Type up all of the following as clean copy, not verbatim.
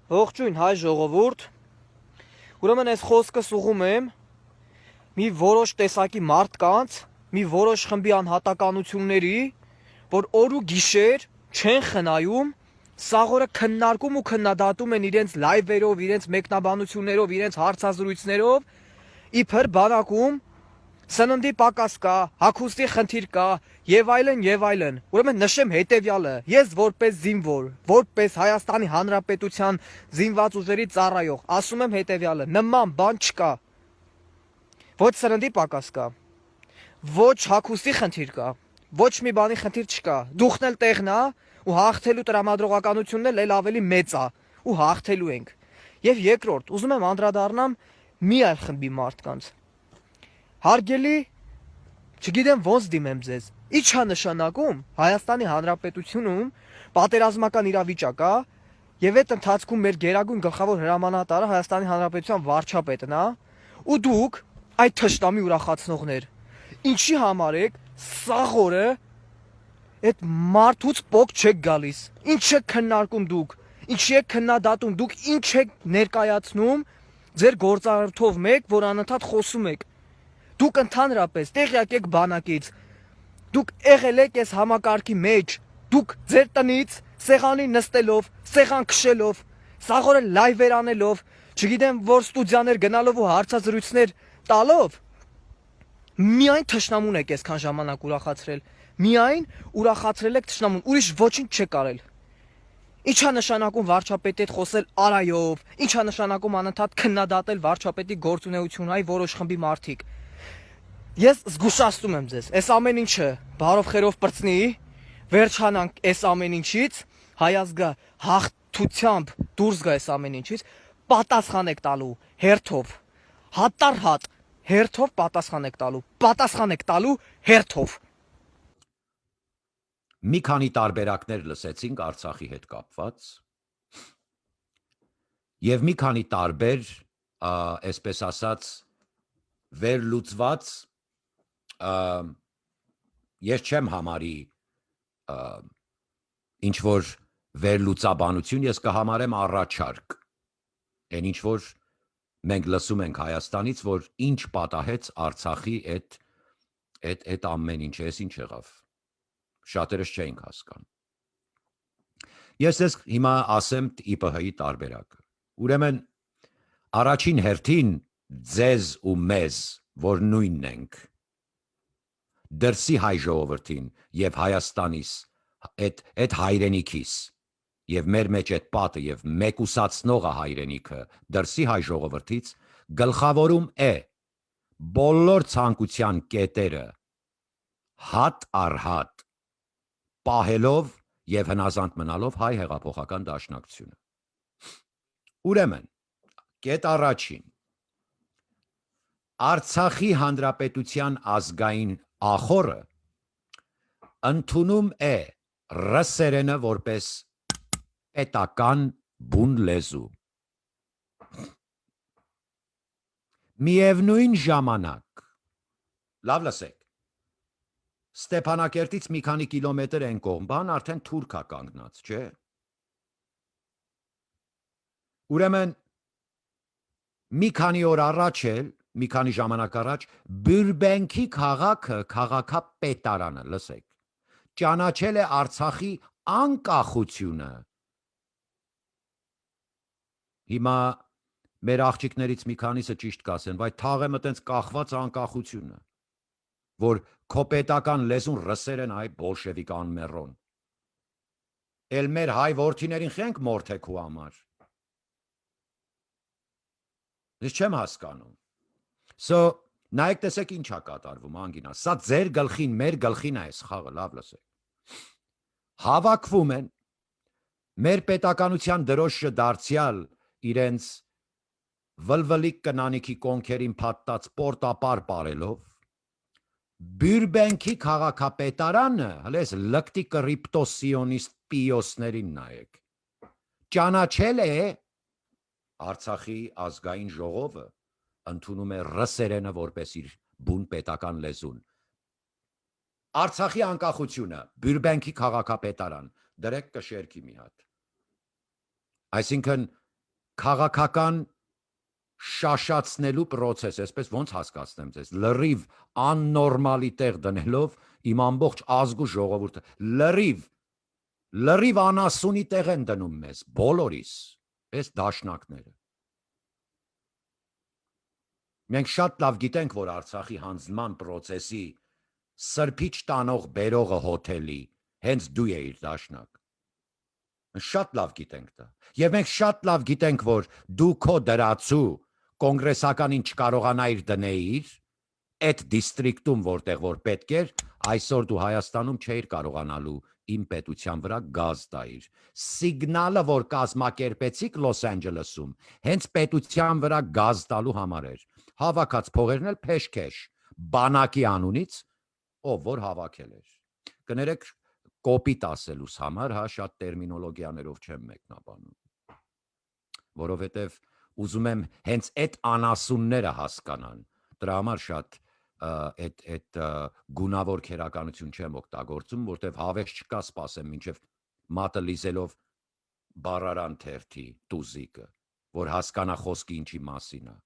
Ողջույն հայ ժողովուրդ, ուրեմն այս խոսքս ուղում եմ մի որոշ տեսակի մարդկանց, մի որոշ խմբի անհատականությունների, որ օր ու գիշեր չեն խնայում, սաղորը քննարկում ու քննադատում են իրենց լայվերով, իրենց մեկնաբանություններով, իրենց հարցազրույցներով, իբր բանակում սննդի պակաս կա, հագուստի խնդիր կա, եւ այլն եւ այլն։ Ուրեմն նշեմ հետեւյալը. ես որպես զինվոր, որպես Հայաստանի Հանրապետության զինված ուժերի ծառայող, ասում եմ հետեւյալը. նման բան չկա։ Ոչ սննդի պակաս կա, ոչ հագուստի խնդիր կա, ոչ մի բանի խնդիր չկա։ Դուխն էլ տեղն է ու հաղթելու տրամադրողականությունն էլ ավելի մեծ է ու հաղթելու ենք։ Եվ երկրորդ, ուզում եմ անդրադառնամ մի այլ խմբի մարդկանց։ Հարգելի, չգիտեմ ոնց դիմեմ ձեզ։ Ինչ է նշանակում Հայաստանի Հանրապետությունում պատերազմական իրավիճակ է, եւ այդ ընթացքում մեր գերագույն գլխավոր հրամանատարը Հայաստանի Հանրապետության վարչապետն է, ու դուք այդ թշնամի ուրախացնողներ, ինչի համար եք սաղորը այդ մարդուց պոկ չեք գալիս։ Ինչ եք քննարկում դուք, ինչի եք քննադատում, դուք ինչ եք ներկայացնում ձեր գործառույթով մեկ, որ անընդհատ խոսում եք։ Դուք ընդհանրապես տեղյակ եք բանակից, դուք եղել եք այս համակարգի մեջ, դուք ձեր տնից սեղանի նստելով, սեղան քշելով, սաղորը լայվեր անելով, չգիտեմ որ ստուդիաներ գնալով ու հարցազրույցներ տալով, միայն թշնամուն եք այսքան ժամանակ ուրախացրել, միայն ուրախացրել եք թշնամուն, ուրիշ ոչինչ չեք արել։ Ինչ է նշանակում վարչապետի հետ խոսել արայով, ինչ է նշանակում անընդհատ քննադատել վարչապետի գործունեությունը, այ որոշ խմբի մարդիկ։ Ես զգուշացնում եմ ձեզ, այս ամեն ինչը բարով խերով պրծնի, վերջանանք այս ամեն ինչից, հայազգա հաղթությամբ դուրս գա այս ամեն ինչից, պատասխան եք տալու հերթով, հատառհատ հերթով պատասխան եք տալու հերթով։ Մի քանի տարբերակներ լսեցինք Արցախի հետ կապված եւ մի քանի տարբեր, այսպես ասած, վերլուծված ես չեմ համարի ինչ որ վերլուծաբանություն, ես կհամարեմ առաջարկ։ Այն ինչ որ մենք լսում ենք Հայաստանից, որ ինչ պատահեց Արցախի այդ ամեն ինչ, էս ինչ եղավ։ Շատերս չէինք հասկանում։ Ես ես հիմա ասեմ ԻՊՀ-ի տարբերակը։ Ուրեմն առաջին հերթին ձեզ ու մեզ, որ նույնն ենք, դրսի հայ ժողովրդին եւ Հայաստանիս, այդ հայրենիքիս եւ մեր մեջ այդ պատը եւ մեկուսացնողը հայրենիքը դրսի հայ ժողովրդից գլխավորում է բոլոր ցանկության կետերը հատ առ հատ պահելով եւ հնազանդ մնալով հայ հեղափոխական դաշնակցությունը։ Ուրեմն, կետ առաջին, Արցախի հանրապետության ազգային ախորը ընդունում է ռսերենը որպես պետական բուն լեզու։ Միևնույն ժամանակ, լավ լսեք, Ստեփանակերտից մի քանի կիլոմետր են կողմ, բան արդեն թուրք է կանգնած, չէ։ Ուրեմն մի քանի օր առաջ էլ, մի քանի ժամանակ առաջ Բյուրբենքի քաղաքը, քաղաքապետարանը, լսեք, ճանաչել է Արցախի անկախությունը։ Հիմա մեր աղջիկներից մի քանիսը ճիշտ կասեն, բայց թաղեմ այտենց կախված անկախությունը, որ քո պետական լեզուն ռսերեն այ բոլշևիկ անմեռոն։ Էլ մեր հայ որդիներին խենք մորթեքու համար։ Ես չեմ հասկանում։ Նայեք տեսեք ինչ է կատարվում, անգինա, սա ձեր գլխին, մեր գլխին է այս խաղը, լավ լսեք։ Հավաքվում են մեր պետականության դրոշը դարձյալ իրենց վլվլիկ կնանիքի կոնքերին փաթթած պորտապար պարելով, Բյուրբենքի քաղաքապետարանը, հլես լկտի կրիպտոսիոնիստ պիոսներին նայեք, ճանաչել է Արցախի ազգային ժողովը, ընդունում է ռսերենը որպես իր բուն պետական լեզուն։ Արցախի անկախությունը, Բյուրբենքի քաղաքապետարան, դրեք կշերքի մի հատ։ Այսինքն քաղաքական շաշացնելու process, այսպես ոնց հասկացնեմ ձեզ, լրիվ աննորմալի տեղ դնելով իմ ամբողջ ազգ ու ժողովուրդը, լրիվ անասունի տեղ են դնում մեզ, բոլորիս, այս դաշնակները։ Մենք շատ լավ գիտենք, որ Արցախի հանձնման process-ի սրբիչ տանող բերողը հոթելի, հենց դու էիր դաշնակ։ Շատ լավ գիտենք դա։ Եվ մենք շատ լավ գիտենք, որ դու քո դրացու կոնգրեսականին չկարողանայիր դնեիր, այդ դիստրիկտում, որտեղ որ պետք էր, այսօր դու Հայաստանում չէիր կարողանալու իմ պետության վրա գազ տայիր։ Սիգնալը, որ կազմակերպեցիք Լոս Անջելեսում, հենց պետության վրա գազ տալու համար էր։ Հավաքած փողերն էլ փեշքեշ, բանակի անունից, ով որ հավաքել էր։ Կներեք, կոպիտ ասելուս համար, հա, շատ տերմինոլոգիաներով չեմ մեկնաբանում, որովհետև ուզում եմ հենց այդ անասունները հասկանան, դրա համար շատ այդ գունավոր քերականություն չեմ օգտագործում, որտև հավես չկա սպասեմ մինչև մատը լիզելով բառարան թերթի տուզիկը, որ հասկանա խոսքը ինչի մասին է։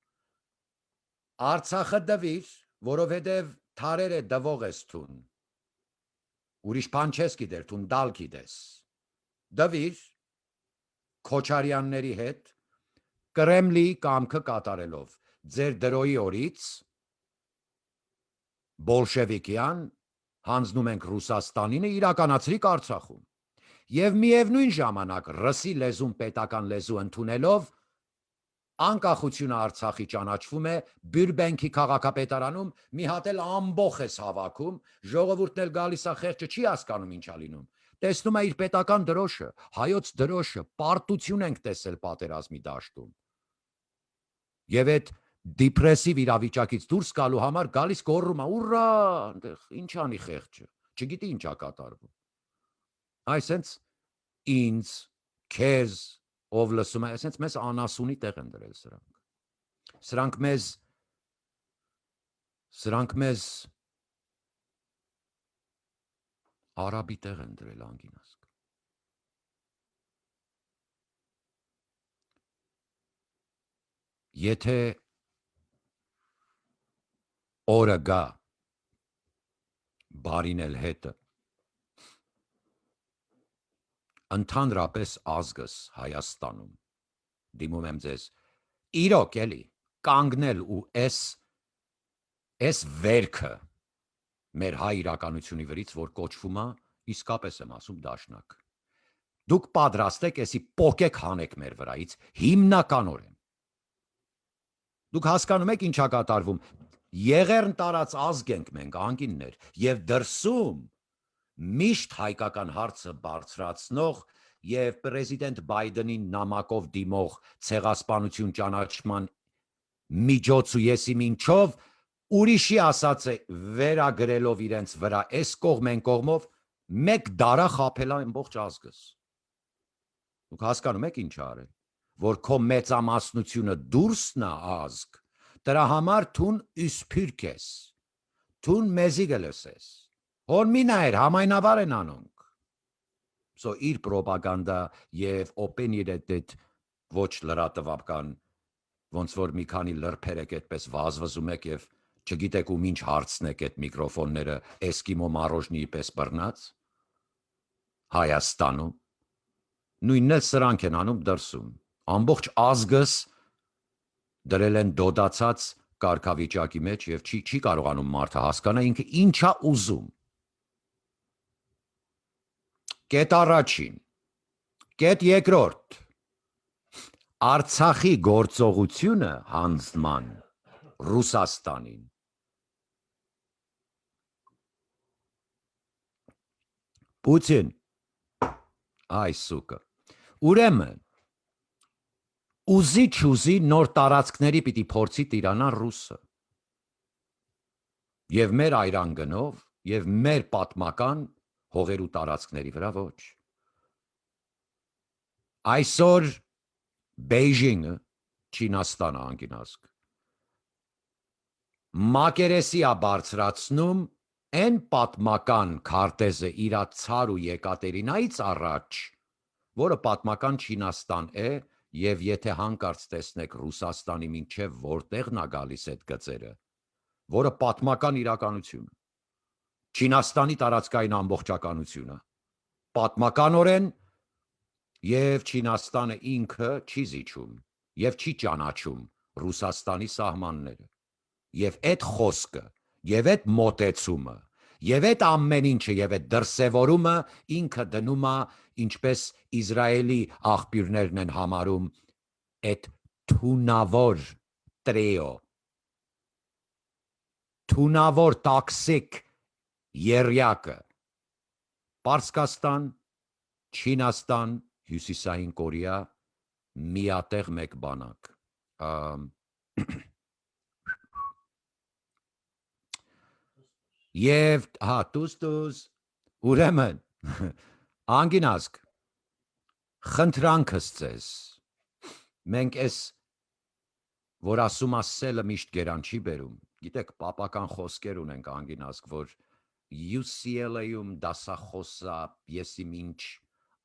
Արցախը դվիր, որովհետև թարերը դվող ես թուն։ Ուրիշ բան չես գիտեր, թուն դալ գիտես։ Դվիր Քոչարյանների հետ Կրեմլի կամքը կատարելով ձեր դրոյի օրից բոլշևիկյան հանձնում ենք Ռուսաստանին իրականացրիք Արցախում։ Եվ միևնույն ժամանակ ռսի լեզուն պետական լեզու ընդունելով անկախությունը Արցախի ճանաչվում է Բյուրբենքի քաղաքապետարանում, մի հատ էլ ամբողջ ես հավաքում, ժողովուրդն էլ գալիս է խեղճը չի հասկանում ինչա լինում։ Տեսնում է իր պետական դրոշը, հայոց դրոշը, պարտություն ենք տեսել պատերազմի դաշտում։ Եվ այդ դիպրեսիվ իրավիճակից դուրս գալու համար գալիս գոռում է, ուռա, այնտեղ ինչ անի խեղճը, չգիտի ինչա կատարվում։ Այսինքն ինձ, քեզ, ով լսում է, այսինքն մեզ անասունի տեղ են դրել սրանք։ Սրանք մեզ արաբի տեղ են դրել անգինասկ։ Եթե օրը գա բարինել հետը, ընդհանրապես ազգս Հայաստանում, դիմում եմ ձեզ, իրոք էլի, կանգնել ու այս վերքը մեր հայ իրականությունի վրից, որ կոչվում է, իսկապես եմ ասում դաշնակ։ Դուք պատրաստ եք էսի պոկեք հանեք մեր վրայից, հիմնականորեն։ Դուք հասկանում եք ինչա կատարվում, եղերն տարած ազգ ենք մենք, անգիններ, և դրսում միշտ հայկական հարցը բարձրացնող և պրեզիդենտ Բայդենին նամակով դիմող ցեղասպանություն ճանաչման միջոց ու եսի մինչով ուրիշի ասած է վերագրելով իրենց վրա այս կողմ են կողմով մեկ դարա խապել ամբողջ ազգս։ Դուք հասկանում եք ինչ արել, որ քո մեծամասնությունը դուրսն է ազգ, դրա համար թուն իսպիրք ես, թուն մեզի գլսես, հոր մի նայր համայնավար են անոնք։ So իր պրոպագանդա և օպենիրետ ոչ լրատվական, ոնց որ մի քանի լրբեր եք այդպես վազվզում եք և չգիտեք ում ինչ հարցնեք այդ միկրոֆոնները էսկիմո մարոժնիի պես բռնած, Հայաստանում, նույնն էլ սրանք են անում դրսում, ամբողջ ազգս դրել են դոդացած կարգավիճակի մեջ և չի կարողանում մարդը հասկանա ինքը ինչա ուզում։ Կետ առաջին, կետ երկրորդ, Արցախի գործողությունը հանձնման Ռուսաստանին։ Պուտին, այ սուկը, ուրեմն, ուզի չուզի նոր տարածքների պիտի փորձի տիրանա ռուսը։ Եվ մեր այրան գնով, և մեր պատմական հողերու տարածքների վրա ոչ։ Այսօր Բեյժինգը, Չինաստանը անգինասկ, մակերեսի է բարձրացնում են պատմական քարտեզը իրա ցար ու Եկատերինայից առաջ, որը պատմական Չինաստան է Եվ եթե հանկարծ տեսնեք Ռուսաստանի մինչև որտեղ նա գալիս այդ գծերը, որը պատմական իրականություն է, Չինաստանի տարածքային ամբողջականությունը, պատմականորեն եւ Չինաստանը ինքը չի զիջում եւ չի ճանաչում Ռուսաստանի սահմանները։ Եվ այդ խոսքը, եւ այդ մոտեցումը, եւ այդ ամեն ինչը եւ այդ դրսևորումը ինքը դնում է, ինչպես Իսրայելի աղբյուրներն են համարում, այդ թունավոր տրեո, թունավոր տոքսիկ երյակը, Պարսկաստան, Չինաստան, Հյուսիսային Կորեա, միատեղ մեկ բանակ։ Եվ տուս, ուրեմն, անգինազգ, խնդրանքս ձեզ, մենք ես, որ ասում ասելը միշտ գերան չի բերում, գիտեք, պապական խոսքեր ունենք անգինազգ, որ UCLA-ում դասախոսա եսի մինչ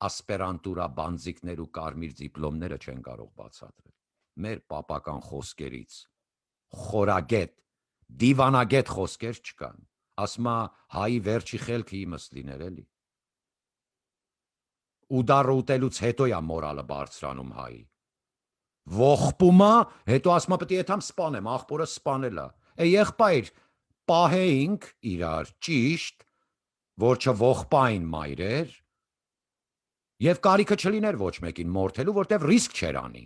ասպերանտուրա բանձիկներ ու կարմիր դիպլոմները չեն կարող բացատրել, մեր պապական խոսքերից, խորագետ, դիվանագետ խոսքեր չկան, ասմա հայի վերջի խելքը իմս լիներ էլի, ուդարը ուտելուց հետո յա մորալը բարձրանում հայի, ողբումա, հետո ասմա պտի եթամ սպանեմ, աղբորը սպանել է, եղբայր, պահեինք իրար ճիշտ, որ չողբային մայրեր, և կարիքը չլիներ ոչ մեկին մորթելու, որտև ռիսկ չեր անի,